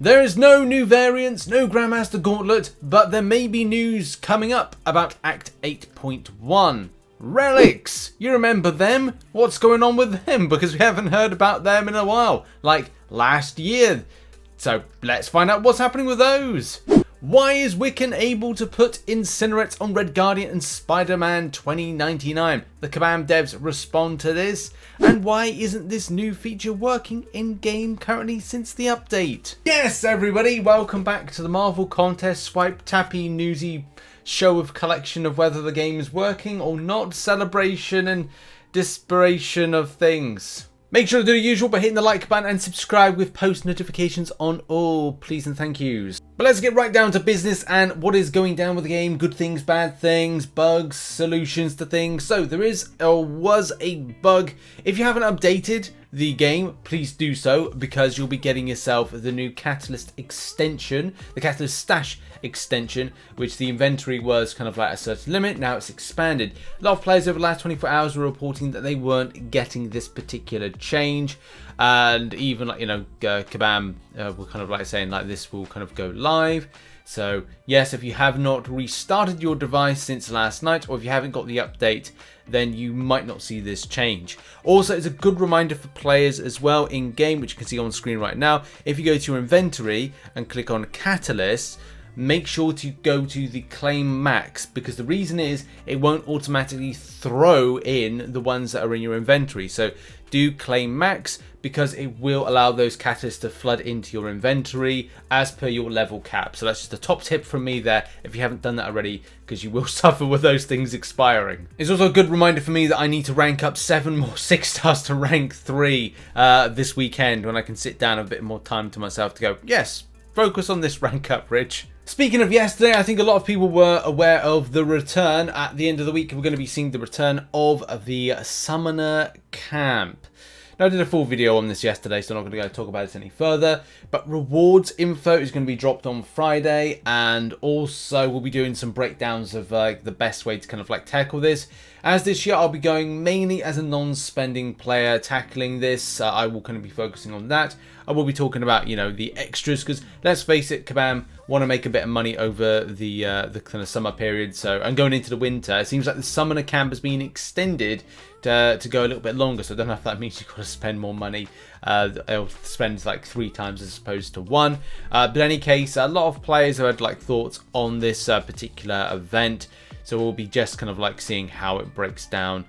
There is no new variants, no Grandmaster Gauntlet, but there may be news coming up about Act 8.1. Relics! You remember them? What's going on with them? Because we haven't heard about them in a while, like last year. So let's find out what's happening with those. Why is Wiccan able to put Incinerates on Red Guardian and Spider-Man 2099? The Kabam devs respond to this. And why isn't this new feature working in-game currently since the update? Yes, everybody, welcome back to the Marvel Contest Swipe Tappy Newsy show of collection of whether the game is working or not, celebration and desperation of things. Make sure to do the usual by hitting the like button and subscribe with post notifications on all, please and thank yous. But let's get right down to business and what is going down with the game. Good things, bad things, bugs, solutions to things. So there is or was a bug. If you haven't updated the game, please do so, because you'll be getting yourself the new Catalyst extension, the Catalyst Stash extension, which the inventory was kind of like a certain limit. Now it's expanded. A lot of players over the last 24 hours were reporting that they weren't getting this particular change, and even like, you know, Kabam were kind of like saying like this will kind of go live. So yes, if you have not restarted your device since last night, or if you haven't got the update, then you might not see this change. Also, it's a good reminder for players as well in game, which you can see on screen right now. If you go to your inventory and click on Catalyst, make sure to go to the claim max, because the reason is it won't automatically throw in the ones that are in your inventory. So do claim max, because it will allow those catalysts to flood into your inventory as per your level cap. So that's just a top tip from me there if you haven't done that already, because you will suffer with those things expiring. It's also a good reminder for me that I need to rank up 7 more 6 stars to rank 3 this weekend, when I can sit down a bit more time to myself to go, yes, focus on this rank up, Rich. Speaking of yesterday, I think a lot of people were aware of the return. At the end of the week, we're going to be seeing the return of the Summoner Camp. Now, I did a full video on this yesterday, so I'm not going to go talk about it any further. But rewards info is going to be dropped on Friday, and also we'll be doing some breakdowns of the best way to kind of like tackle this. As this year, I'll be going mainly as a non-spending player tackling this. I will kind of be focusing on that. I will be talking about, you know, the extras, because let's face it, Kabam want to make a bit of money over the kind of summer period. So, and going into the winter, it seems like the Summoner Camp has been extended to go a little bit longer. So I don't know if that means you've got to spend more money. They'll spend like 3 times as opposed to 1. But in any case, a lot of players have had like thoughts on this particular event. So we'll be just kind of like seeing how it breaks down,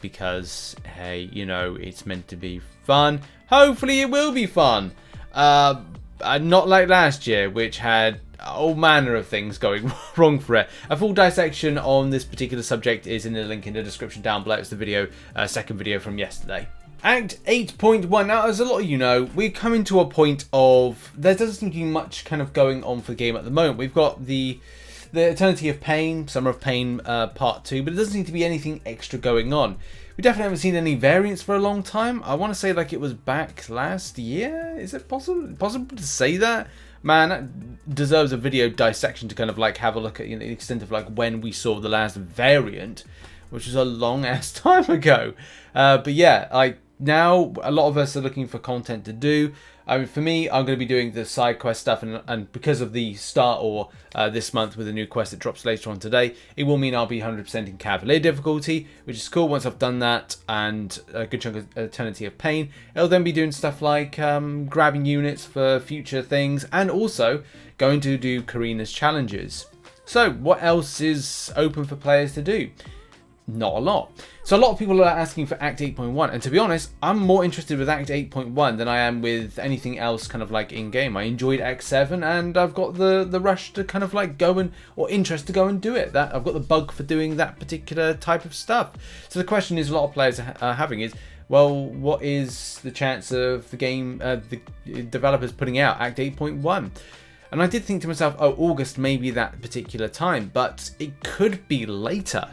because, hey, you know, it's meant to be fun. Hopefully it will be fun. Not like last year, which had all manner of things going wrong for it. A full dissection on this particular subject is in the link in the description down below. It's the video, second video from yesterday. Act 8.1. Now, as a lot of you know, we're coming to a point of there doesn't seem to be much kind of going on for the game at the moment. We've got the Eternity of Pain, Summer of Pain Part 2, but it doesn't seem to be anything extra going on. We definitely haven't seen any variants for a long time. I want to say like it was back last year. Is it possible to say that? Man, that deserves a video dissection to kind of like have a look at, you know, the extent of like when we saw the last variant, which was a long ass time ago. But yeah, like now a lot of us are looking for content to do. I mean, for me, I'm going to be doing the side quest stuff, and because of the start or this month with a new quest that drops later on today, it will mean I'll be 100% in Cavalier difficulty, which is cool. Once I've done that and a good chunk of Eternity of Pain, it'll then be doing stuff like grabbing units for future things, and also going to do Karina's challenges. So what else is open for players to do? Not a lot. So a lot of people are asking for Act 8.1, and to be honest, I'm more interested with Act 8.1 than I am with anything else kind of like in-game. I enjoyed Act 7, and I've got the rush to kind of like go and, or interest to go and do it. That I've got the bug for doing that particular type of stuff. So the question is a lot of players are having is, well, what is the chance of the game, the developers putting out Act 8.1? And I did think to myself, oh, August may be that particular time, but it could be later.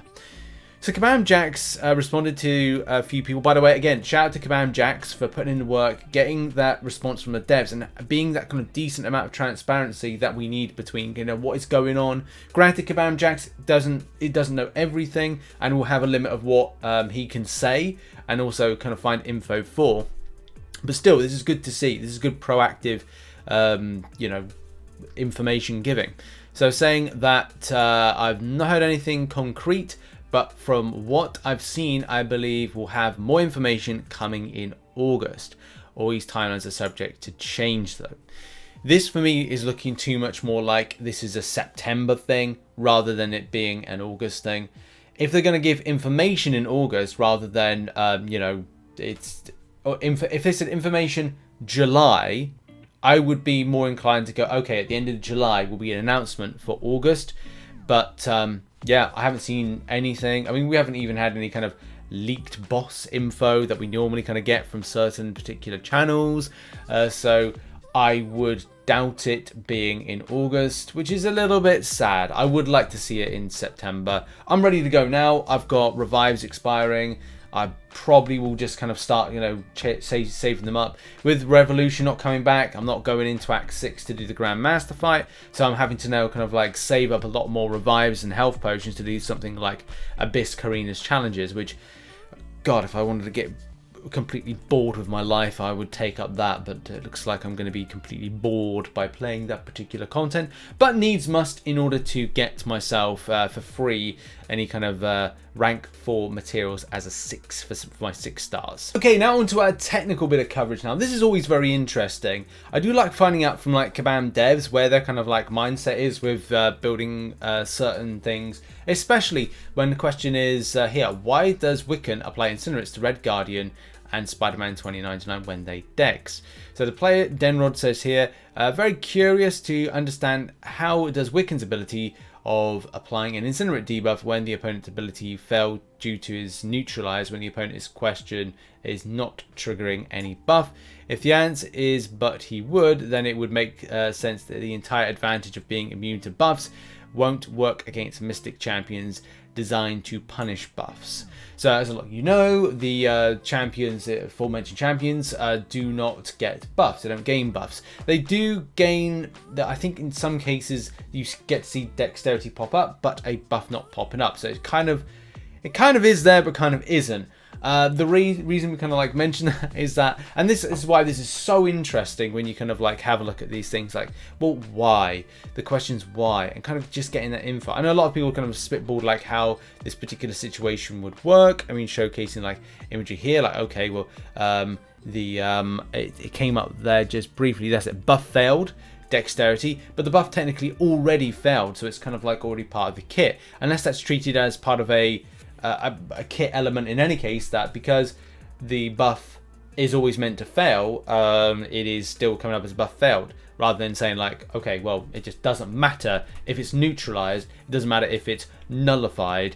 So Kabam Jax responded to a few people. By the way, again, shout out to Kabam Jax for putting in the work, getting that response from the devs, and being that kind of decent amount of transparency that we need between, you know, what is going on. Granted, Kabam Jax doesn't know everything, and will have a limit of what he can say, and also kind of find info for. But still, this is good to see. This is good proactive you know, information giving. So saying that I've not heard anything concrete, but from what I've seen, I believe we'll have more information coming in August. All these timelines are subject to change though. This for me is looking too much more like this is a September thing rather than it being an August thing. If they're going to give information in August rather than, you know, if they said information July, I would be more inclined to go, okay, at the end of July will be an announcement for August. But yeah, I haven't seen anything. I mean, we haven't even had any kind of leaked boss info that we normally kind of get from certain particular channels. So I would doubt it being in August, which is a little bit sad. I would like to see it in September. I'm ready to go now. I've got revives expiring. I probably will just kind of start, you know, saving them up. With Revolution not coming back, I'm not going into Act 6 to do the Grandmaster fight, so I'm having to now kind of like save up a lot more revives and health potions to do something like Abyss Karina's challenges, which, God, if I wanted to get completely bored with my life, I would take up that, but it looks like I'm going to be completely bored by playing that particular content, but needs must in order to get myself for free any kind of rank 4 materials as a 6 for my 6 stars. Okay, now onto our technical bit of coverage. Now this is always very interesting. I do like finding out from like kabam devs where their kind of like mindset is with building certain things, especially when the question is here, why does Wiccan apply Incinerates to Red Guardian and Spider-Man 2099 when they dex? So the player Denrod says here, very curious to understand how does Wiccan's ability of applying an Incinerate debuff when the opponent's ability failed due to his neutralize when the opponent's question is not triggering any buff. If the answer is but he would, then it would make sense that the entire advantage of being immune to buffs won't work against Mystic champions designed to punish buffs. So as a lot you know, the champions, aforementioned champions, do not get buffs. They don't gain buffs. They do gain, I think in some cases you get to see dexterity pop up, but a buff not popping up. So it kind of is there, but kind of isn't. The reason we kind of like mention that is that, and this is why this is so interesting when you kind of like have a look at these things like, well, why? The question's why, and kind of just getting that info. I know a lot of people kind of spitballed like how this particular situation would work. I mean, showcasing like imagery here, like, okay, well, it came up there just briefly. That's it, buff failed. Dexterity, but the buff technically already failed, so it's kind of like already part of the kit, unless that's treated as part of a kit element in any case, that because the buff is always meant to fail, it is still coming up as buff failed, rather than saying like, okay, well, it just doesn't matter if it's neutralized, it doesn't matter if it's nullified,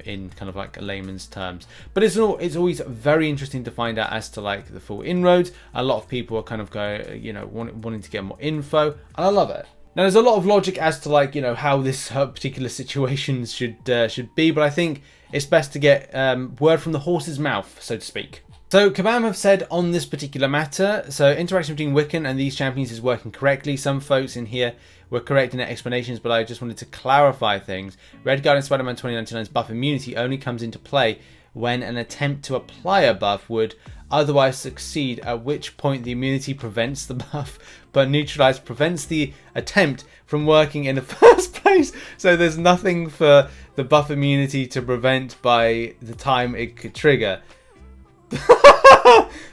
in kind of like layman's terms. But it's always very interesting to find out as to like the full inroads. A lot of people are kind of going, you know, wanting to get more info, and I love it. Now, there's a lot of logic as to like, you know, how this particular situation should be, but I think it's best to get word from the horse's mouth, so to speak. So kabam have said on this particular matter, so interaction between Wiccan and these champions is working correctly. Some folks in here were correct in their explanations, but I just wanted to clarify things. Red Guardian and Spider-Man 2099's buff immunity only comes into play when an attempt to apply a buff would otherwise succeed, at which point the immunity prevents the buff, but neutralize prevents the attempt from working in the first place. So there's nothing for the buff immunity to prevent by the time it could trigger.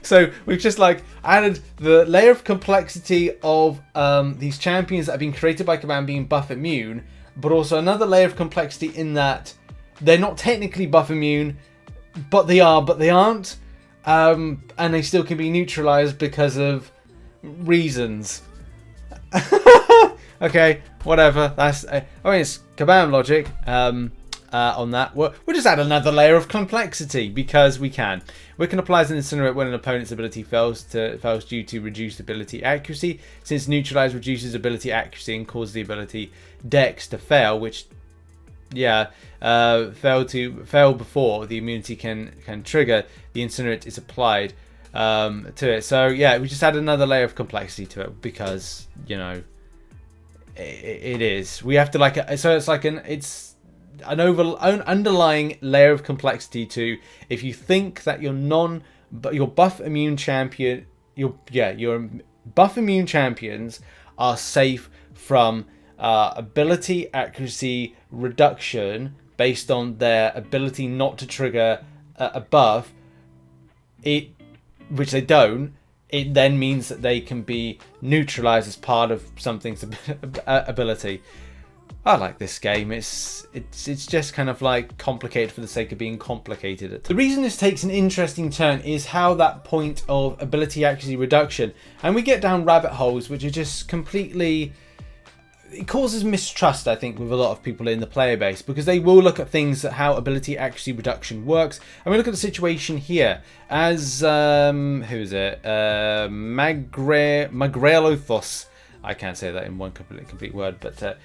So we've just like added the layer of complexity of these champions that have been created by kabam being buff immune, but also another layer of complexity in that they're not technically buff immune, but they are, but they aren't. And they still can be neutralized because of reasons. Okay, whatever. That's I mean, it's kabam logic on that. We'll just add another layer of complexity because we can. Wiccan applies an Incinerate when an opponent's ability fails due to reduced ability accuracy. Since neutralize reduces ability accuracy and causes the ability dex to fail, which fail before the immunity can trigger, the Incinerate is applied to it. So yeah, we just add another layer of complexity to it because, you know, it is. We have to like, so it's like it's an underlying layer of complexity to, if you think that your buff immune champion, your buff immune champions are safe from ability accuracy reduction based on their ability not to trigger a buff, which they don't. It then means that they can be neutralized as part of something's ability. I like this game. It's just kind of like complicated for the sake of being complicated. The reason this takes an interesting turn is how that point of ability accuracy reduction, and we get down rabbit holes which are just completely, it causes mistrust, I think, with a lot of people in the player base, because they will look at things that how ability accuracy reduction works. And we look at the situation here as who is it? Magrelothos. I can't say that in one complete word, but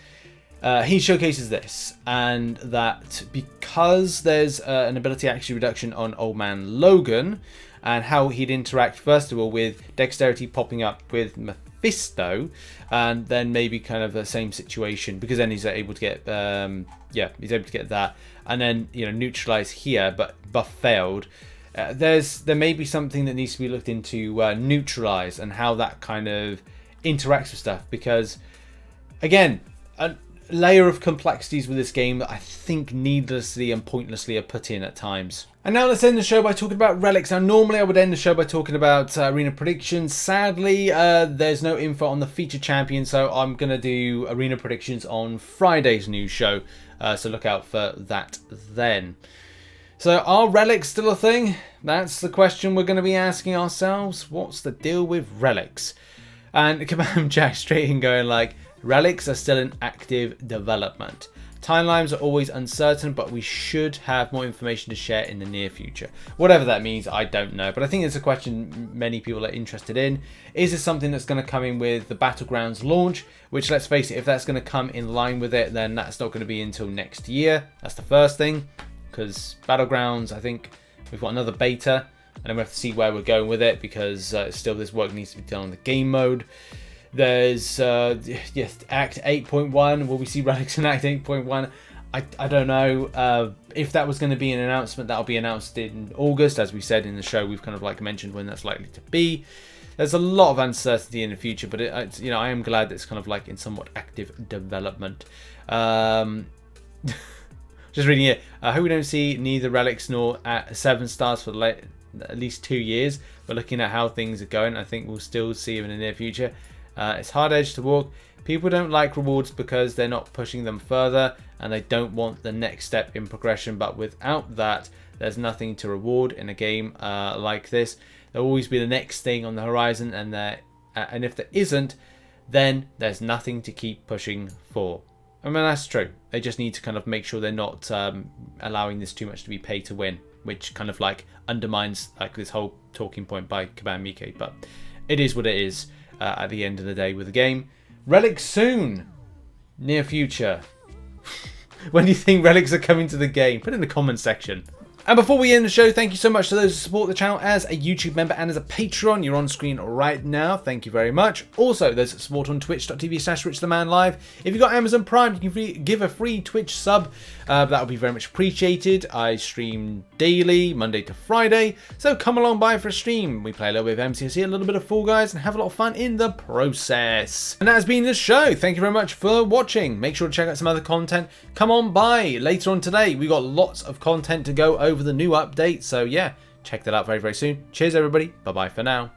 he showcases this, and that because there's an ability accuracy reduction on Old Man Logan, and how he'd interact first of all with dexterity popping up with Mephisto, and then maybe kind of the same situation, because then he's able to get he's able to get that, and then neutralize here, but buff failed. There may be something that needs to be looked into, neutralize, and how that kind of interacts with stuff, because again, a layer of complexities with this game that I think needlessly and pointlessly are put in at times. And now let's end the show by talking about Relics. Now normally I would end the show by talking about arena predictions. Sadly, there's no info on the feature champion, so I'm going to do arena predictions on Friday's news show, so look out for that then. So are Relics still a thing? That's the question we're going to be asking ourselves. What's the deal with Relics? And Kabam Jack straight in going like, Relics are still in active development. Timelines are always uncertain, but we should have more information to share in the near future. Whatever that means, I don't know. But I think it's a question many people are interested in. Is this something that's going to come in with the Battlegrounds launch? Which, let's face it, if that's going to come in line with it, then that's not going to be until next year. That's the first thing. Because Battlegrounds, I think we've got another beta. And then we have to see where we're going with it, because still this work needs to be done on the game mode. There's yes, Act 8.1. Will we see Relics in Act 8.1? I don't know. If that was going to be an announcement, that'll be announced in August, as we said in the show. We've kind of like mentioned when that's likely to be. There's a lot of uncertainty in the future, but it's, I am glad that it's kind of like in somewhat active development. Just reading it. I hope we don't see neither Relics nor at 7 stars for at least 2 years. But looking at how things are going, I think we'll still see them in the near future. It's hard edge to walk. People don't like rewards because they're not pushing them further, and they don't want the next step in progression. But without that, there's nothing to reward in a game like this. There'll always be the next thing on the horizon, and if there isn't, then there's nothing to keep pushing for. I mean, that's true. They just need to kind of make sure they're not allowing this too much to be pay to win, which kind of like undermines like this whole talking point by Kabam Mike. But it is what it is. At the end of the day with the game. Relics soon. Near future. When do you think Relics are coming to the game? Put it in the comment section. And before we end the show, thank you so much to those who support the channel as a YouTube member and as a Patreon. You're on screen right now. Thank you very much. Also, there's support on twitch.tv/RichTheMan live. If you've got Amazon Prime, you can give a free Twitch sub. That would be very much appreciated. I stream daily, Monday to Friday. So come along by for a stream. We play a little bit of MCOC, a little bit of Fall Guys, and have a lot of fun in the process. And that has been the show. Thank you very much for watching. Make sure to check out some other content. Come on by later on today. We've got lots of content to go over the new update, so yeah, check that out very soon. Cheers everybody, bye bye for now.